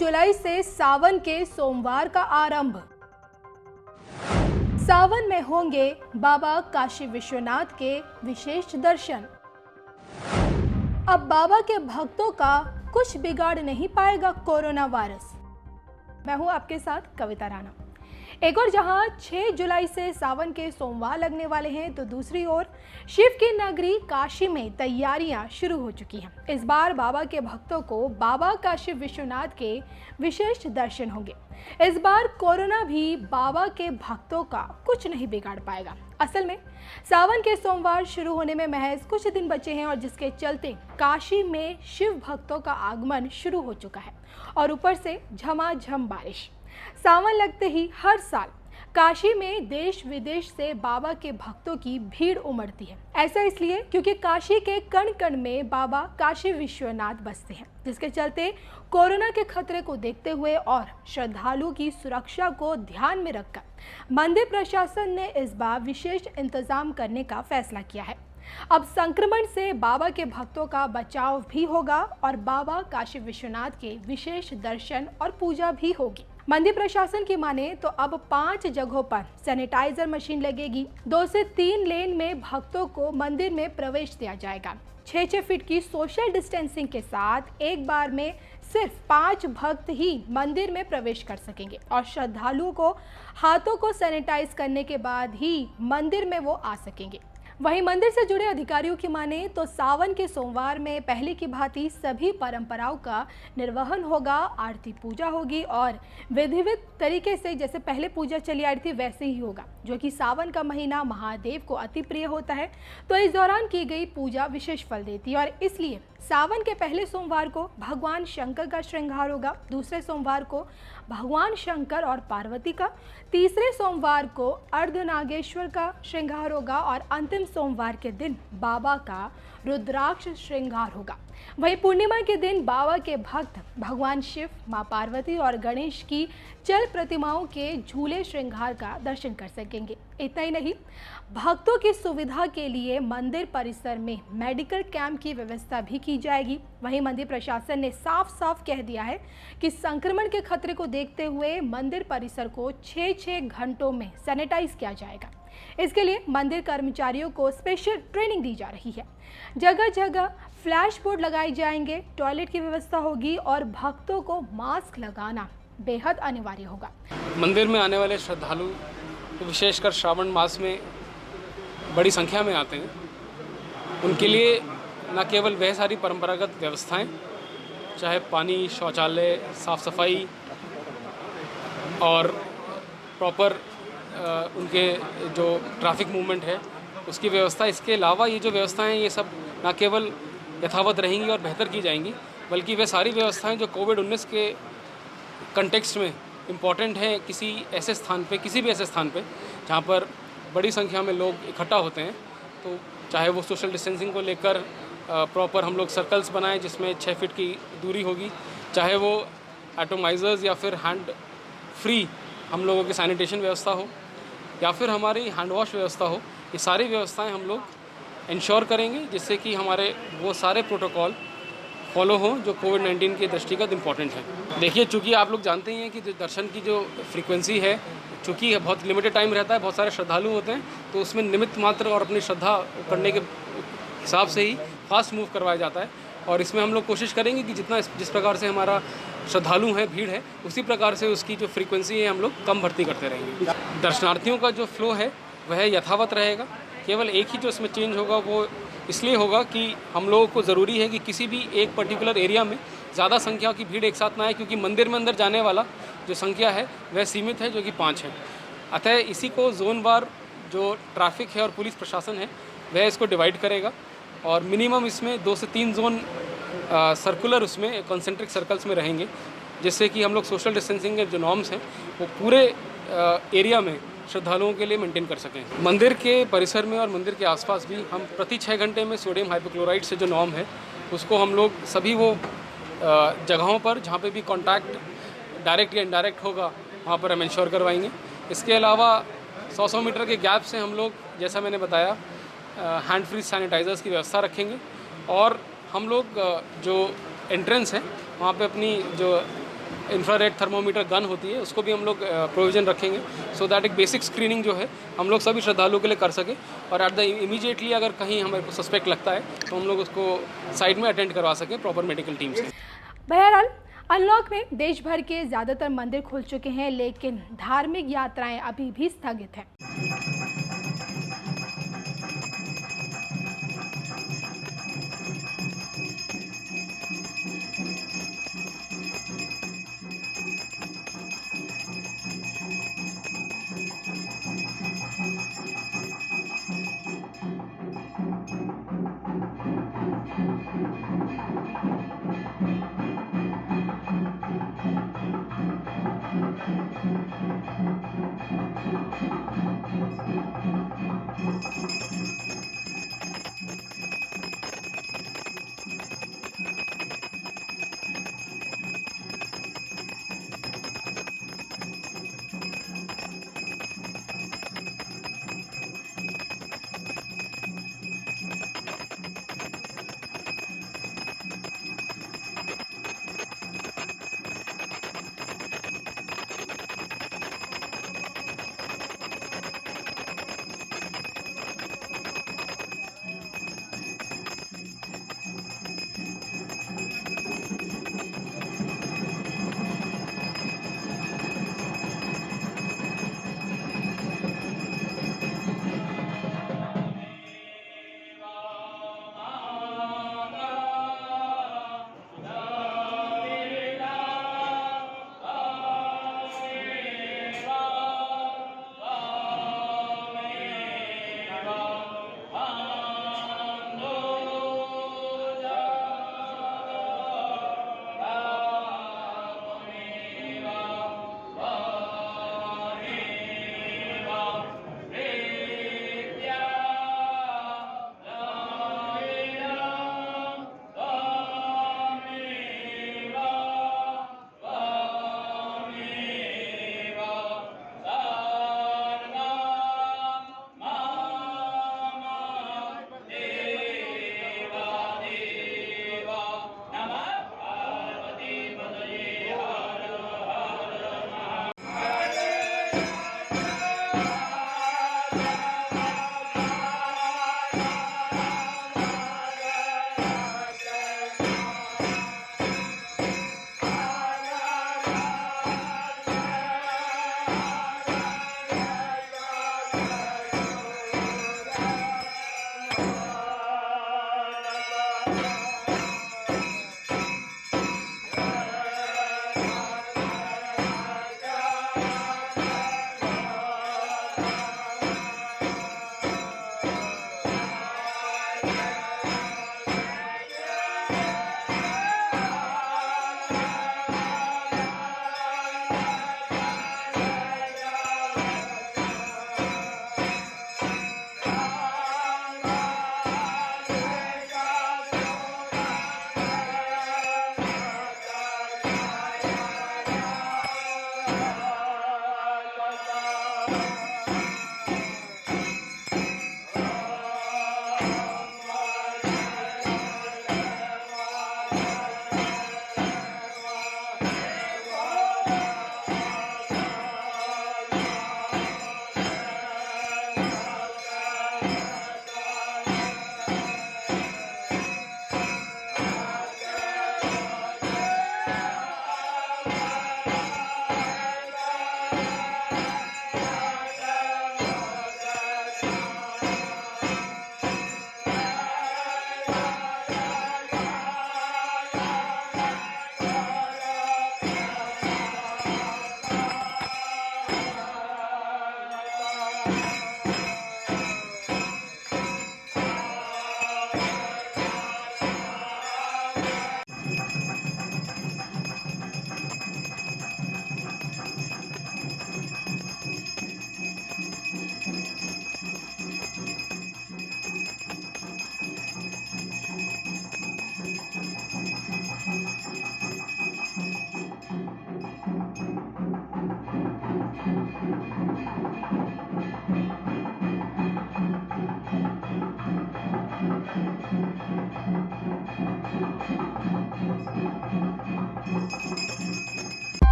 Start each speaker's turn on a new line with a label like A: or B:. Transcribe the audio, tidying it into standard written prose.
A: जुलाई से सावन के सोमवार का आरंभ। सावन में होंगे बाबा काशी विश्वनाथ के विशेष दर्शन। अब बाबा के भक्तों का कुछ बिगाड़ नहीं पाएगा कोरोना वायरस। मैं हूं आपके साथ कविता राणा। एक और जहां 6 जुलाई से सावन के सोमवार लगने वाले हैं, तो दूसरी ओर शिव की नगरी काशी में तैयारियां शुरू हो चुकी हैं। इस बार बाबा के भक्तों को बाबा काशी विश्वनाथ के विशेष दर्शन होंगे। इस बार कोरोना भी बाबा के भक्तों का कुछ नहीं बिगाड़ पाएगा। असल में सावन के सोमवार शुरू होने में महज कुछ दिन बचे हैं, और जिसके चलते काशी में शिव भक्तों का आगमन शुरू हो चुका है, और ऊपर से झमाझम बारिश। सावन लगते ही हर साल काशी में देश विदेश से बाबा के भक्तों की भीड़ उमड़ती है। ऐसा इसलिए क्योंकि काशी के कण कण में बाबा काशी विश्वनाथ बसते हैं, जिसके चलते कोरोना के खतरे को देखते हुए और श्रद्धालुओं की सुरक्षा को ध्यान में रखकर मंदिर प्रशासन ने इस बार विशेष इंतजाम करने का फैसला किया है। अब संक्रमण से बाबा के भक्तों का बचाव भी होगा और बाबा काशी विश्वनाथ के विशेष दर्शन और पूजा भी होगी। मंदिर प्रशासन की माने तो अब 5 जगहों पर सैनिटाइजर मशीन लगेगी। 2 से 3 लेन में भक्तों को मंदिर में प्रवेश दिया जाएगा। 6-6 फीट की सोशल डिस्टेंसिंग के साथ एक बार में सिर्फ 5 भक्त ही मंदिर में प्रवेश कर सकेंगे, और श्रद्धालुओं को हाथों को सैनिटाइज करने के बाद ही मंदिर में वो आ सकेंगे। वहीं मंदिर से जुड़े अधिकारियों की माने तो सावन के सोमवार में पहले की भांति सभी परंपराओं का निर्वहन होगा। आरती पूजा होगी और विधिवत तरीके से जैसे पहले पूजा चली आ रही थी वैसे ही होगा, जो कि सावन का महीना महादेव को अति प्रिय होता है। तो इस दौरान की गई पूजा विशेष फल देती है, और इसलिए सावन के पहले सोमवार को भगवान शंकर का श्रृंगार होगा, दूसरे सोमवार को भगवान शंकर और पार्वती का, तीसरे सोमवार को अर्धनागेश्वर का श्रृंगार होगा, और अंतिम सोमवार के दिन बाबा का रुद्राक्ष श्रृंगार होगा। वहीं पूर्णिमा के दिन बाबा के भक्त भगवान शिव, मां पार्वती और गणेश की चल प्रतिमाओं के झूले श्रृंगार का दर्शन कर सकेंगे। इतना ही नहीं, भक्तों की सुविधा के लिए मंदिर परिसर में मेडिकल कैंप की व्यवस्था भी की जाएगी। वहीं मंदिर प्रशासन ने साफ साफ कह दिया है कि संक्रमण के खतरे को देखते हुए मंदिर परिसर को 6-6 घंटों में सैनिटाइज किया जाएगा। इसके लिए मंदिर कर्मचारियों को स्पेशल ट्रेनिंग दी जा रही है। जगह जगह फ्लैश बोर्ड लगाए जाएंगे, टॉयलेट की व्यवस्था होगी, और भक्तों को मास्क लगाना बेहद अनिवार्य होगा।
B: मंदिर में आने वाले श्रद्धालु विशेषकर श्रावण मास में बड़ी संख्या में आते हैं। उनके लिए न केवल वह सारी परंपरागत व्यवस्थाएं, चाहे पानी, शौचालय, साफ सफाई और प्रॉपर उनके जो ट्रैफिक मूवमेंट है उसकी व्यवस्था, इसके अलावा ये जो व्यवस्थाएं ये सब न केवल यथावत रहेंगी और बेहतर की जाएंगी, बल्कि वे सारी व्यवस्थाएं जो कोविड-19 के कंटेक्स्ट में इम्पॉर्टेंट है किसी भी ऐसे स्थान पे जहाँ पर बड़ी संख्या में लोग इकट्ठा होते हैं, तो चाहे वो सोशल डिस्टेंसिंग को लेकर प्रॉपर हम लोग सर्कल्स बनाएं जिसमें 6 फीट की दूरी होगी, चाहे वो एटोमाइज़र्स या फिर हैंड फ्री हम लोगों की सैनिटेशन व्यवस्था हो, या फिर हमारी हैंड वॉश व्यवस्था हो। ये सारी व्यवस्थाएं हम लोग इंश्योर करेंगे जिससे कि हमारे वो सारे प्रोटोकॉल फॉलो हों जो कोविड-19 के दृष्टिगत इम्पॉर्टेंट है। देखिए, चूँकि आप लोग जानते ही हैं कि जो दर्शन की जो फ्रीक्वेंसी है, चूँकि बहुत लिमिटेड टाइम रहता है, बहुत सारे श्रद्धालु होते हैं, तो उसमें निमित्त मात्र और अपनी श्रद्धा करने के हिसाब से ही फास्ट मूव करवाया जाता है। और इसमें हम लोग कोशिश करेंगे कि जिस प्रकार से हमारा श्रद्धालु है, भीड़ है, उसी प्रकार से उसकी जो फ्रीक्वेंसी है हम लोग कम भर्ती करते रहेंगे। दर्शनार्थियों का जो फ्लो है वह यथावत रहेगा। केवल एक ही जो इसमें चेंज होगा वो इसलिए होगा कि हम लोगों को ज़रूरी है कि किसी भी एक पर्टिकुलर एरिया में ज़्यादा संख्या की भीड़ एक साथ ना आए, क्योंकि मंदिर में अंदर जाने वाला जो संख्या है वह सीमित है, जो कि 5 है। अतः इसी को जोनवार जो ट्रैफिक है और पुलिस प्रशासन है वह इसको डिवाइड करेगा, और मिनिमम इसमें 2 से 3 जोन सर्कुलर उसमें कॉन्सेंट्रिक सर्कल्स में रहेंगे, जिससे कि हम लोग सोशल डिस्टेंसिंग के जो नॉर्म्स हैं वो पूरे एरिया में श्रद्धालुओं के लिए मेंटेन कर सकें। मंदिर के परिसर में और मंदिर के आसपास भी हम प्रति 6 घंटे में सोडियम हाइपोक्लोराइड से जो नॉर्म है उसको हम लोग सभी वो जगहों पर जहाँ पे भी कॉन्टैक्ट डायरेक्ट या इनडायरेक्ट होगा वहाँ पर हम इंश्योर करवाएंगे। इसके अलावा 100-100 मीटर के गैप से हम लोग, जैसा मैंने बताया, हैंड फ्री सैनिटाइज़र्स की व्यवस्था रखेंगे, और हम लोग जो एंट्रेंस है वहाँ पे अपनी जो इंफ्रारेड थर्मोमीटर गन होती है, उसको भी हम लोग प्रोविज़न रखेंगे, सो दैट एक बेसिक स्क्रीनिंग जो है हम लोग सभी श्रद्धालुओं के लिए कर सकें, और एट द इमीडिएटली अगर कहीं हमें को सस्पेक्ट लगता है तो हम लोग उसको साइड में अटेंड करवा सकें प्रॉपर मेडिकल टीम से।
A: बहरहाल अनलॉक में देश भर के ज़्यादातर मंदिर खुल चुके हैं, लेकिन धार्मिक यात्राएं अभी भी स्थगित हैं।